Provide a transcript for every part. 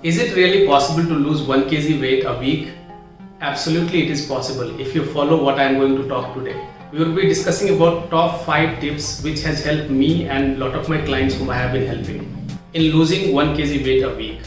Is it really possible to lose 1 kg weight a week? Absolutely, it is possible if you follow what I am going to talk today. We will be discussing about top 5 tips which has helped me and lot of my clients whom I have been helping in losing 1 kg weight a week.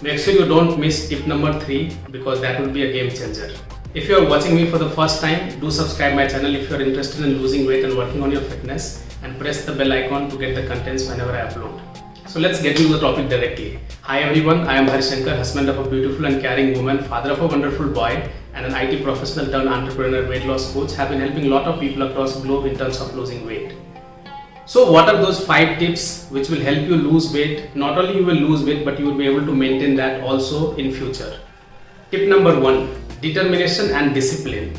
Make sure you don't miss tip number 3 because that will be a game changer. If you are watching me for the first time, do subscribe my channel if you are interested in losing weight and working on your fitness, and press the bell icon to get the contents whenever I upload. So let's get into the topic directly. Hi everyone, I am Harishankar, husband of a beautiful and caring woman, father of a wonderful boy, and an IT professional turned entrepreneur, weight loss coach. Have been helping a lot of people across the globe in terms of losing weight. So what are those 5 tips which will help you lose weight? Not only you will lose weight, but you will be able to maintain that also in future. Tip number 1, determination and discipline.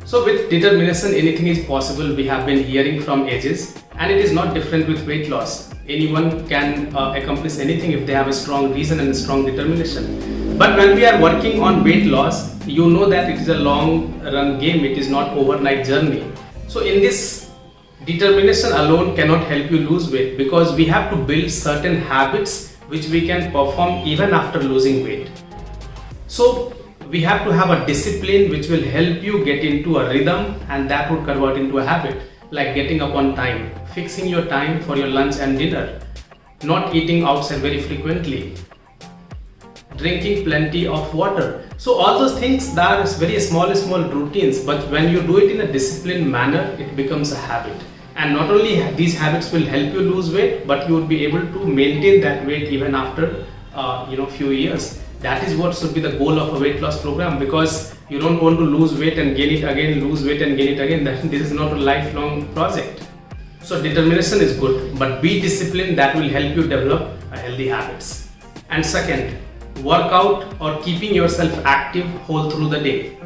So with determination, anything is possible. We have been hearing from ages, and it is not different with weight loss. Anyone can accomplish anything if they have a strong reason and a strong determination. But when we are working on weight loss, you know that it is a long run game. It is not overnight journey. So in this, determination alone cannot help you lose weight, because we have to build certain habits which we can perform even after losing weight. So we have to have a discipline which will help you get into a rhythm, and that would convert into a habit, like getting up on time, fixing your time for your lunch and dinner, not eating outside very frequently, drinking plenty of water. So all those things, that is very small routines, but when you do it in a disciplined manner, it becomes a habit. And not only these habits will help you lose weight, but you will be able to maintain that weight even after few years. That is what should be the goal of a weight loss program, because you don't want to lose weight and gain it again, lose weight and gain it again. This is not a lifelong project. So determination is good, but be disciplined. That will help you develop a healthy habits. And second, workout or keeping yourself active whole through the day.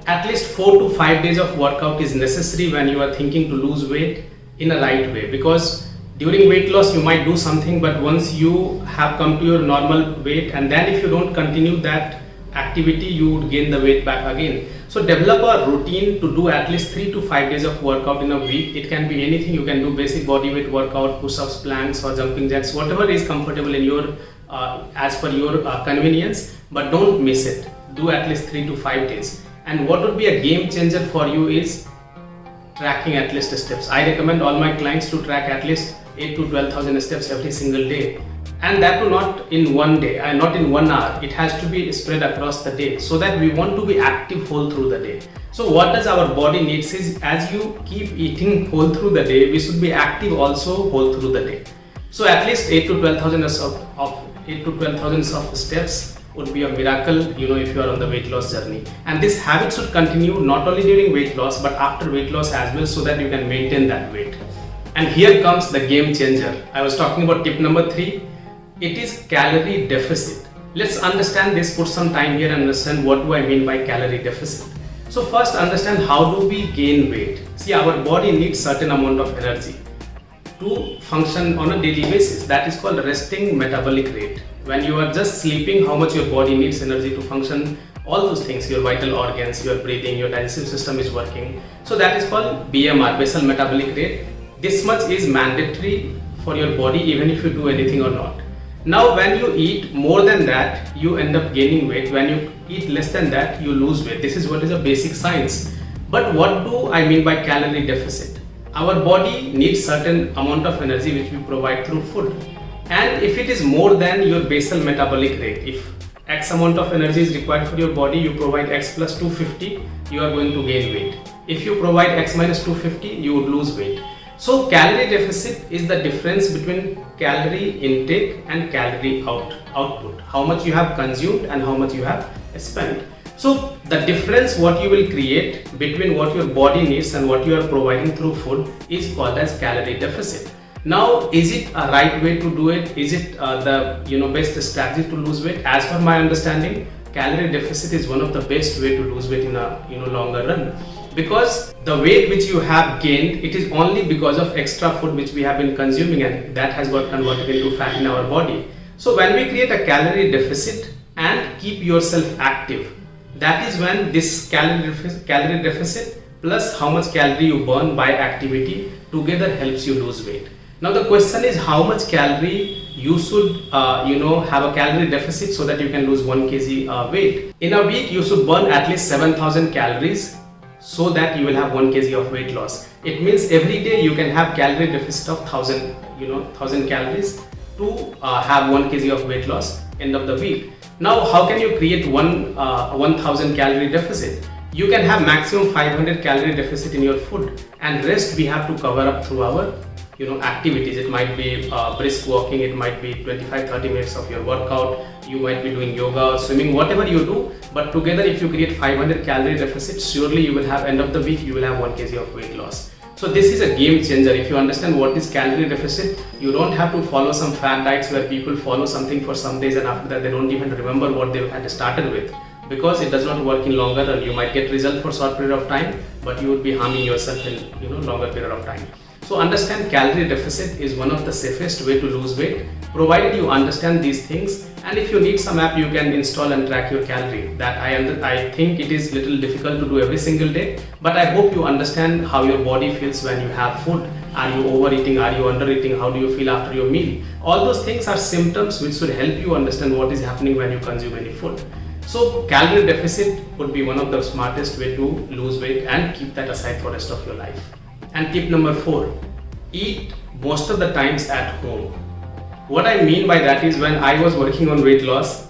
At least 4 to 5 days of workout is necessary when you are thinking to lose weight in a right way, because during weight loss you might do something, but once you have come to your normal weight, and then if you don't continue that activity, you would gain the weight back again. So develop a routine to do at least 3 to 5 days of workout in a week. It can be anything. You can do basic body weight workout, push-ups, planks, or jumping jacks, whatever is comfortable in your as per your convenience, but don't miss it. Do at least 3 to 5 days. And what would be a game changer for you is tracking at least steps. I recommend all my clients to track at least 8 to 12,000 steps every single day, and that too not in one day and not in 1 hour. It has to be spread across the day, so that we want to be active whole through the day. So what does our body needs is, as you keep eating whole through the day, we should be active also whole through the day. So at least 8 to 12,000 of steps would be a miracle, if you are on the weight loss journey. And this habit should continue not only during weight loss, but after weight loss as well, so that you can maintain that weight. And here comes the game changer. I was talking about tip number 3. It is calorie deficit. Let's understand this, put some time here and understand what do I mean by calorie deficit. So first, understand how do we gain weight. See, our body needs certain amount of energy to function on a daily basis. That is called resting metabolic rate. When you are just sleeping, how much your body needs energy to function, all those things, your vital organs, your breathing, your digestive system is working. So that is called BMR, basal metabolic rate. This much is mandatory for your body, even if you do anything or not. Now when you eat more than that, you end up gaining weight. When you eat less than that, you lose weight. This is what is a basic science. But what do I mean by calorie deficit? Our body needs certain amount of energy which we provide through food. And if it is more than your basal metabolic rate, if X amount of energy is required for your body, you provide X plus 250, you are going to gain weight. If you provide X minus 250, you would lose weight. So calorie deficit is the difference between calorie intake and calorie output. How much you have consumed and how much you have spent. So the difference what you will create between what your body needs and what you are providing through food is called as calorie deficit. Now, is it a right way to do it? Is it the best strategy to lose weight? As per my understanding, calorie deficit is one of the best way to lose weight in a longer run, because the weight which you have gained, it is only because of extra food which we have been consuming, and that has got converted into fat in our body. So when we create a calorie deficit and keep yourself active, that is when this calorie deficit plus how much calorie you burn by activity together helps you lose weight. Now the question is how much calorie you should have a calorie deficit so that you can lose 1 kg weight. In a week you should burn at least 7,000 calories so that you will have 1 kg of weight loss. It means every day you can have calorie deficit of 1000 calories to have 1 kg of weight loss end of the week. Now how can you create 1000 calorie deficit? You can have maximum 500 calorie deficit in your food, and rest we have to cover up through our activities. It might be brisk walking, it might be 25-30 minutes of your workout, you might be doing yoga, swimming, whatever you do, but together if you create 500 calorie deficit, surely you will have end of the week you will have 1 kg of weight loss. So this is a game changer. If you understand what is calorie deficit, you don't have to follow some fad diets where people follow something for some days and after that they don't even remember what they had started with, because it does not work in longer run. You might get result for short period of time, but you would be harming yourself in longer period of time. So understand calorie deficit is one of the safest way to lose weight, provided you understand these things. And if you need some app, you can install and track your calorie. That I think it is little difficult to do every single day, but I hope you understand how your body feels when you have food. Are you overeating? Are you undereating? How do you feel after your meal? All those things are symptoms which should help you understand what is happening when you consume any food. So calorie deficit would be one of the smartest way to lose weight, and keep that aside for rest of your life. And tip number 4, eat most of the times at home. What I mean by that is, when I was working on weight loss,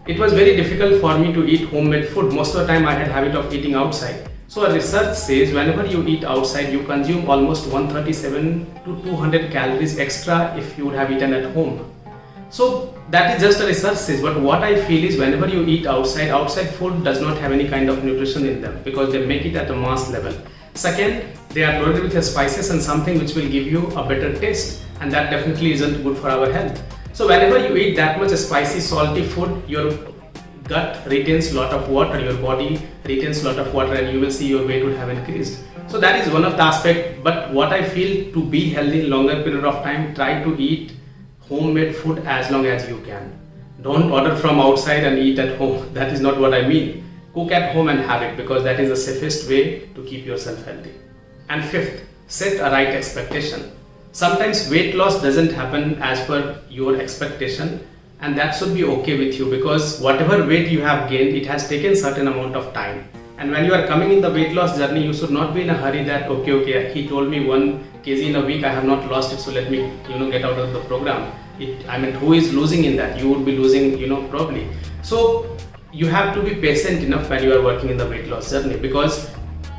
it was very difficult for me to eat homemade food. Most of the time I had habit of eating outside. So a research says whenever you eat outside, you consume almost 137 to 200 calories extra if you would have eaten at home. So that is just a research says, but what I feel is whenever you eat outside food does not have any kind of nutrition in them, because they make it at a mass level. Second, they are loaded with spices and something which will give you a better taste, and that definitely isn't good for our health. So whenever you eat that much spicy, salty food, your gut retains a lot of water, your body retains a lot of water, and you will see your weight would have increased. So that is one of the aspects. But what I feel, to be healthy in longer period of time, try to eat homemade food as long as you can. Don't order from outside and eat at home. That is not what I mean. Cook at home and have it, because that is the safest way to keep yourself healthy. And 5th, set a right expectation. Sometimes weight loss doesn't happen as per your expectation, and that should be okay with you, because whatever weight you have gained, it has taken certain amount of time. And when you are coming in the weight loss journey, you should not be in a hurry that okay, he told me 1 kg in a week, I have not lost it, so let me get out of the program. Who is losing in that? You would be losing probably. So you have to be patient enough when you are working in the weight loss journey, because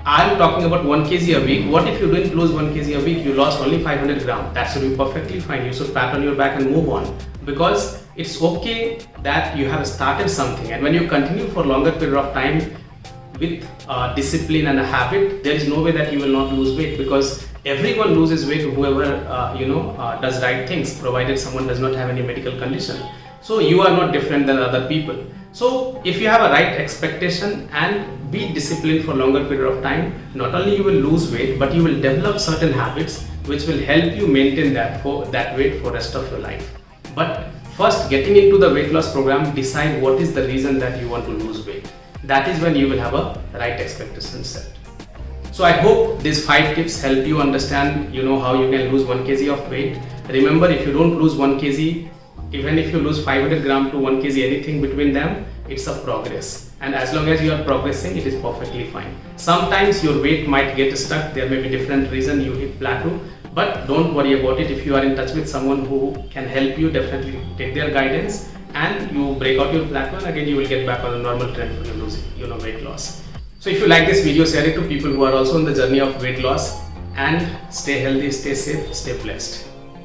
I am talking about 1 kg a week. What if you didn't lose 1 kg a week? You lost only 500 grams. That should be perfectly fine. You should pat on your back and move on, because it's okay that you have started something, and when you continue for longer period of time with discipline and a habit, there is no way that you will not lose weight, because everyone loses weight, whoever does right things, provided someone does not have any medical condition. So you are not different than other people. So if you have a right expectation and be disciplined for longer period of time, not only you will lose weight, but you will develop certain habits which will help you maintain that weight for rest of your life. But first, getting into the weight loss program, decide what is the reason that you want to lose weight. That is when you will have a right expectation set. So I hope these 5 tips help you understand how you can lose 1 kg of weight. Remember, if you don't lose 1 kg, even if you lose 500 grams to 1 kg, anything between them, it's a progress. And as long as you are progressing, it is perfectly fine. Sometimes your weight might get stuck. There may be different reason you hit plateau, but don't worry about it. If you are in touch with someone who can help you, definitely take their guidance, and you break out your plateau, and again you will get back on the normal trend for losing weight loss. So if you like this video, share it to people who are also on the journey of weight loss, and stay healthy, stay safe, stay blessed.